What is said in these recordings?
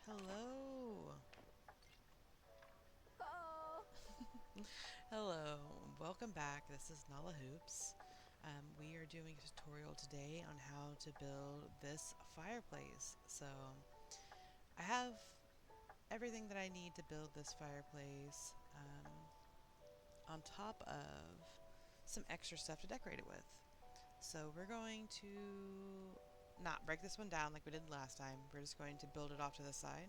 Hello. Oh. Hello. Welcome back. This is Nala Hoops. We are doing a tutorial today on how to build this fireplace. So I have everything that I need to build this fireplace on top of some extra stuff to decorate it with. So we're going to not break this one down like we did last time. We're just going to build it off to the side.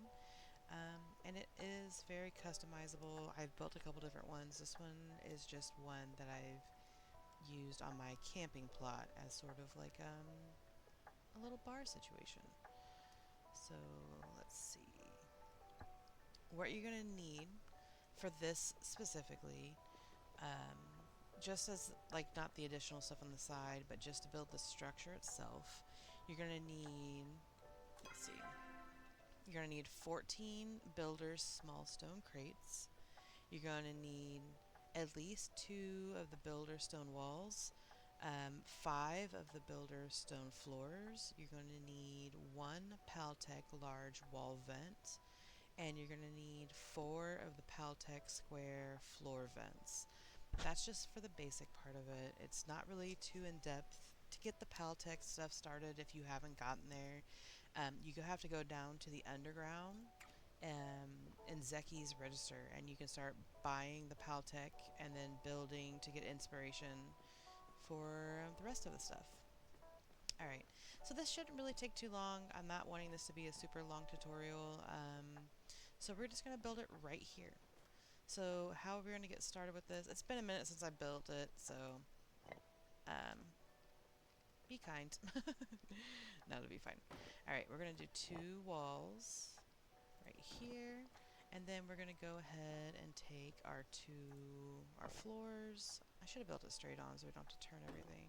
And it is very customizable. I've built a couple different ones. This one is just one that I've used on my camping plot as sort of like a little bar situation. So let's see. What you're going to need for this specifically, um, just as like not the additional stuff on the side, but just to build the structure itself, you're going to need, let's see, you're going to need 14 builder's small stone crates. You're going to need at least 2 of the builder stone walls, 5 of the builder stone floors. You're going to need 1 Paltech large wall vent, and you're going to need 4 of the Paltech square floor vents. That's just for the basic part of it. It's not really too in-depth. To get the Paltech stuff started, if you haven't gotten there, you have to go down to the underground in Zeki's register, and you can start buying the Paltech and then building to get inspiration for the rest of the stuff. Alright, so this shouldn't really take too long. I'm not wanting this to be a super long tutorial, so we're just going to build it right here. So how we're going to get started with this, it's been a minute since I built it, so um, be kind. No, it'll be fine. Alright, we're going to do 2 walls right here. And then we're going to go ahead and take our floors. I should have built it straight on so we don't have to turn everything.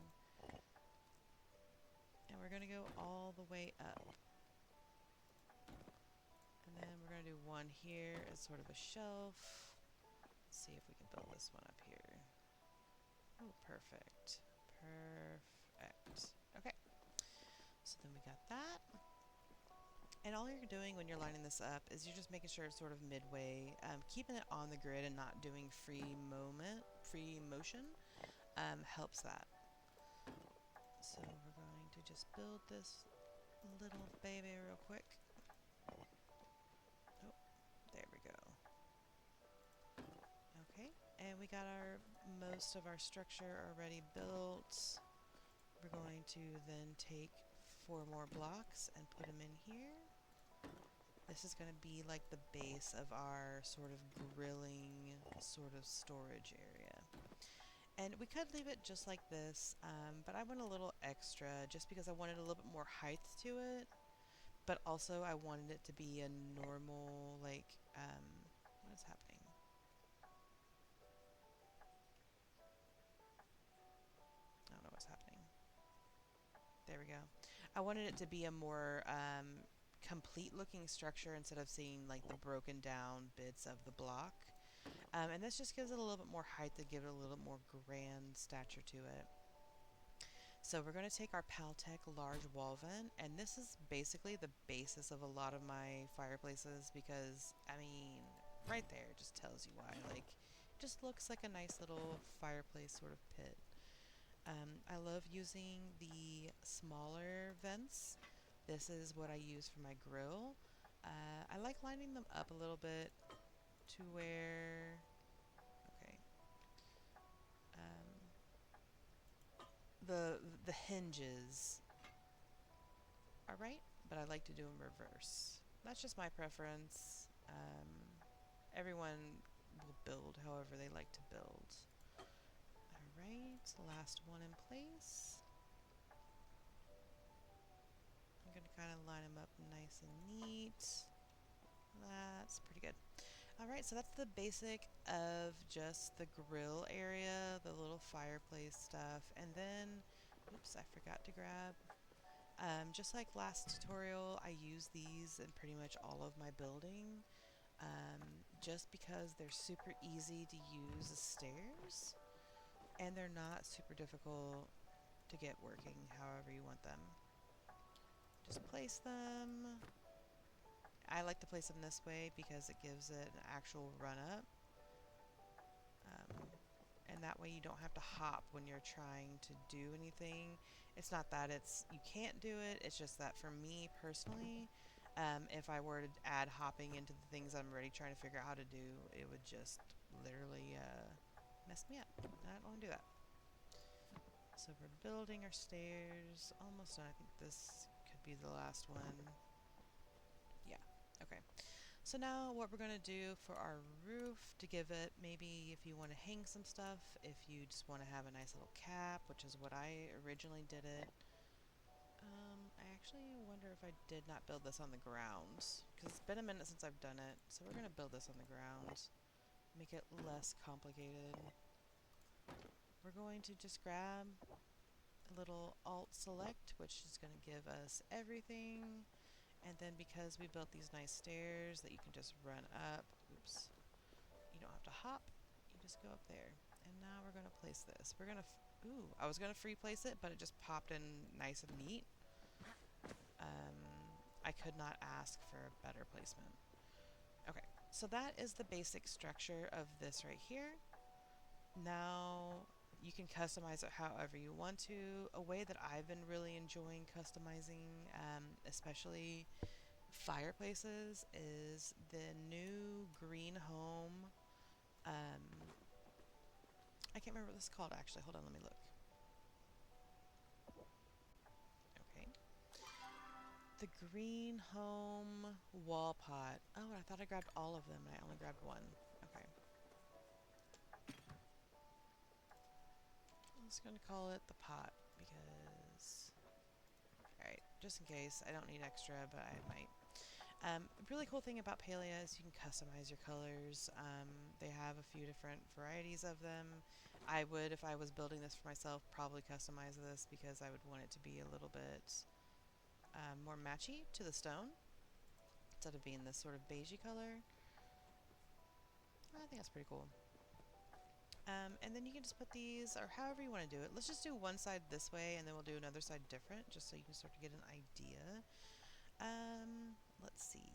And we're going to go all the way up. And then we're going to do one here as sort of a shelf. Let's see if we can build this one up here. Oh, perfect. Perfect. Okay. So then we got that. And all you're doing when you're lining this up is you're just making sure it's sort of midway, keeping it on the grid and not doing free motion helps that. So we're going to just build this little baby real quick. Oh, there we go. Okay, and we got most of our structure already built. We're going to then take 4 more blocks and put them in here. This is going to be like the base of our sort of grilling sort of storage area. And we could leave it just like this, but I went a little extra just because I wanted a little bit more height to it. But also I wanted it to be a normal, like, what is happening? I don't know what's happening. There we go. I wanted it to be a more complete looking structure instead of seeing like the broken down bits of the block. And this just gives it a little bit more height to give it a little more grand stature to it. So we're going to take our Paltech large wall vent, and this is basically the basis of a lot of my fireplaces because, I mean, right there just tells you why. Like, it just looks like a nice little fireplace sort of pit. I love using the smaller vents. This is what I use for my grill. I like lining them up a little bit to where, okay, um, the hinges are right, but I like to do them reverse. That's just my preference. Everyone will build however they like to build. Alright, last one in place. I'm going to kind of line them up nice and neat. That's pretty good. Alright, so that's the basic of just the grill area, the little fireplace stuff, and then, oops, I forgot to grab. Just like last tutorial, I use these in pretty much all of my building, just because they're super easy to use as stairs, and they're not super difficult to get working however you want them. Just place them, I like to place them this way because it gives it an actual run up. And that way you don't have to hop when you're trying to do anything. It's not that you can't do it, it's just that for me personally, if I were to add hopping into the things I'm already trying to figure out how to do, it would just literally mess me up. I don't want to do that. So we're building our stairs. Almost done. I think this could be the last one. Yeah, okay. So now what we're going to do for our roof to give it, maybe if you want to hang some stuff, if you just want to have a nice little cap, which is what I originally did it. I actually wonder if I did not build this on the ground, because it's been a minute since I've done it. So we're going to build this on the ground, make it less complicated. We're going to just grab a little alt select, which is going to give us everything. And then because we built these nice stairs that you can just run up, oops, you don't have to hop, you just go up there. And now we're going to place this. We're going to, ooh, I was going to free place it, but it just popped in nice and neat. I could not ask for a better placement. Okay, so that is the basic structure of this right here. Now you can customize it however you want to. A way that I've been really enjoying customizing, especially fireplaces, is the new green home. I can't remember what this is called actually. Hold on, let me look. Okay. The green home wall pot. Oh, I thought I grabbed all of them and I only grabbed one. Okay. I'm just going to call it the pot because, alright, just in case. I don't need extra, but I might. Really cool thing about Palia is you can customize your colors. They have a few different varieties of them. I would, if I was building this for myself, probably customize this because I would want it to be a little bit more matchy to the stone instead of being this sort of beigey color. I think that's pretty cool. And then you can just put these, or however you want to do it. Let's just do one side this way, and then we'll do another side different, just so you can start to get an idea. Let's see.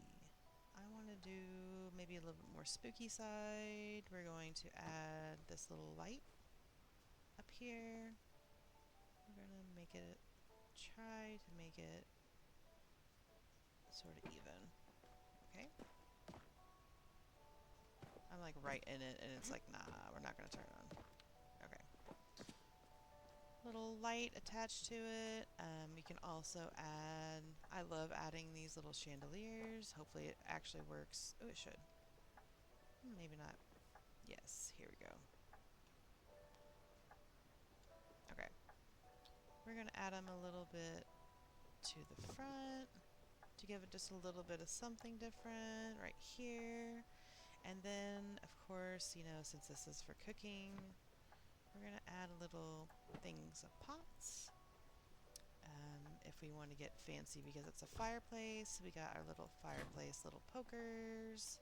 I want to do maybe a little bit more spooky side. We're going to add this little light up here. We're going to make it, try to make it sort of even. Okay. I'm like right in it, and it's like, nah, we're not going to turn it on. Okay. Little light attached to it. You can also add, I love adding these little chandeliers. Hopefully it actually works. Oh, it should. Maybe not. Yes, here we go. Okay. We're going to add them a little bit to the front to give it just a little bit of something different right here. And then, of course, you know, since this is for cooking, we're going to add little things of pots. If we want to get fancy because it's a fireplace, we got our little fireplace, little pokers.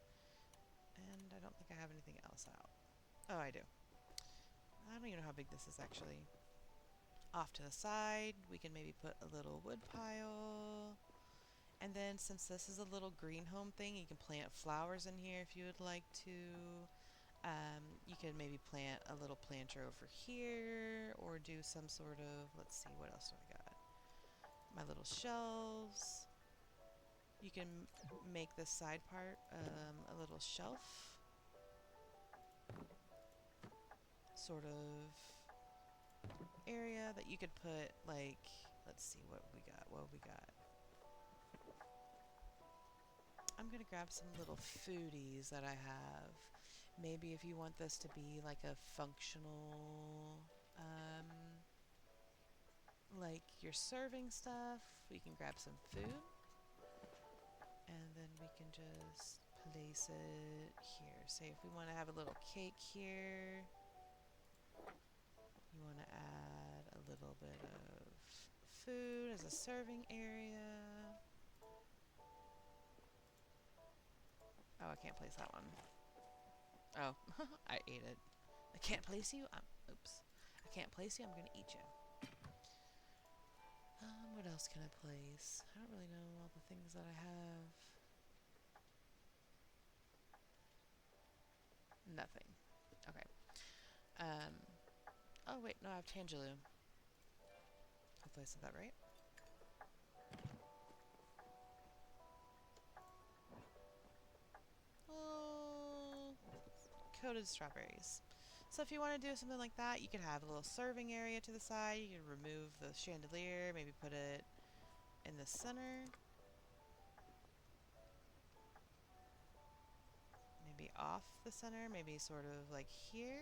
And I don't think I have anything else out. Oh, I do. I don't even know how big this is actually. Off to the side, we can maybe put a little wood pile. And then since this is a little green home thing, you can plant flowers in here if you would like to. You can maybe plant a little planter over here or do some sort of, let's see, what else do I got? My little shelves. You can make this side part a little shelf. Sort of area that you could put, like, let's see what we got. I'm going to grab some little foodies that I have. Maybe if you want this to be like a functional, like you're serving stuff, we can grab some food. And then we can just place it here. Say if we want to have a little cake here, you want to add a little bit of food as a serving area. Oh, I can't place that one. Oh, I ate it. I can't place you? Oops. I can't place you, I'm gonna eat you. What else can I place? I don't really know all the things that I have. Nothing. Okay. Um, oh, wait, no, I have Tangaloo. Hopefully I said that right. Oh, coated strawberries. So if you want to do something like that, you could have a little serving area to the side. You can remove the chandelier, maybe put it in the center, maybe off the center, maybe sort of like here.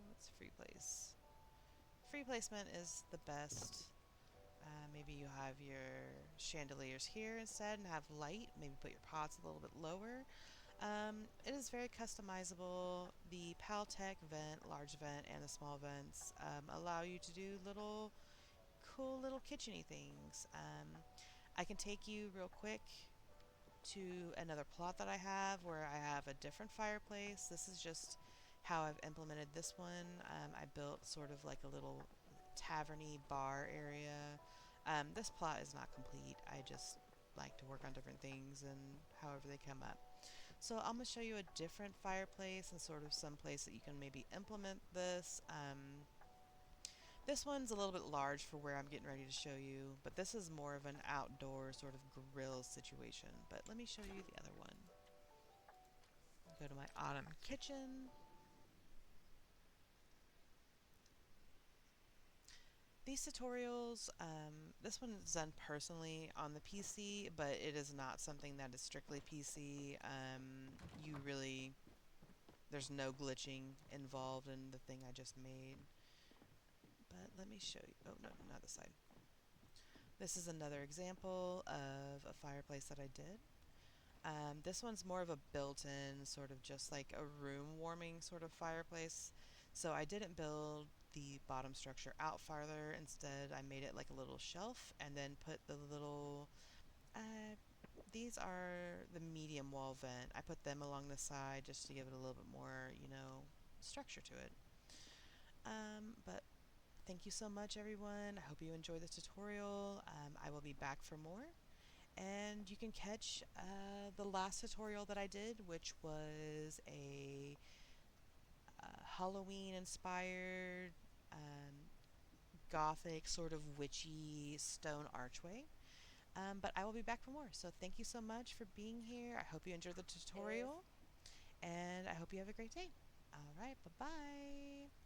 What's free place? Free placement is the best. Maybe you have your chandeliers here instead and have light. Maybe put your pots a little bit lower. It is very customizable. The Paltech vent, large vent, and the small vents allow you to do little cool little kitcheny things. I can take you real quick to another plot that I have where I have a different fireplace. This is just how I've implemented this one. I built sort of like a little taverny bar area. This plot is not complete. I just like to work on different things and however they come up. So I'm going to show you a different fireplace and sort of some place that you can maybe implement this. This one's a little bit large for where I'm getting ready to show you, but this is more of an outdoor sort of grill situation. But let me show you the other one. Go to my autumn kitchen. These tutorials, this one is done personally on the PC, but it is not something that is strictly PC. You really, there's no glitching involved in the thing I just made. But let me show you. Oh, no, not this side. This is another example of a fireplace that I did. This one's more of a built-in, sort of just like a room warming sort of fireplace. So I didn't build the bottom structure out farther. Instead, I made it like a little shelf and then put the little, uh, these are the medium wall vent. I put them along the side just to give it a little bit more, structure to it. But thank you so much, everyone. I hope you enjoyed this tutorial. I will be back for more. And you can catch the last tutorial that I did, which was a Halloween inspired gothic sort of witchy stone archway. But I will be back for more. So thank you so much for being here. I hope you enjoyed the tutorial and I hope you have a great day. All right, bye bye.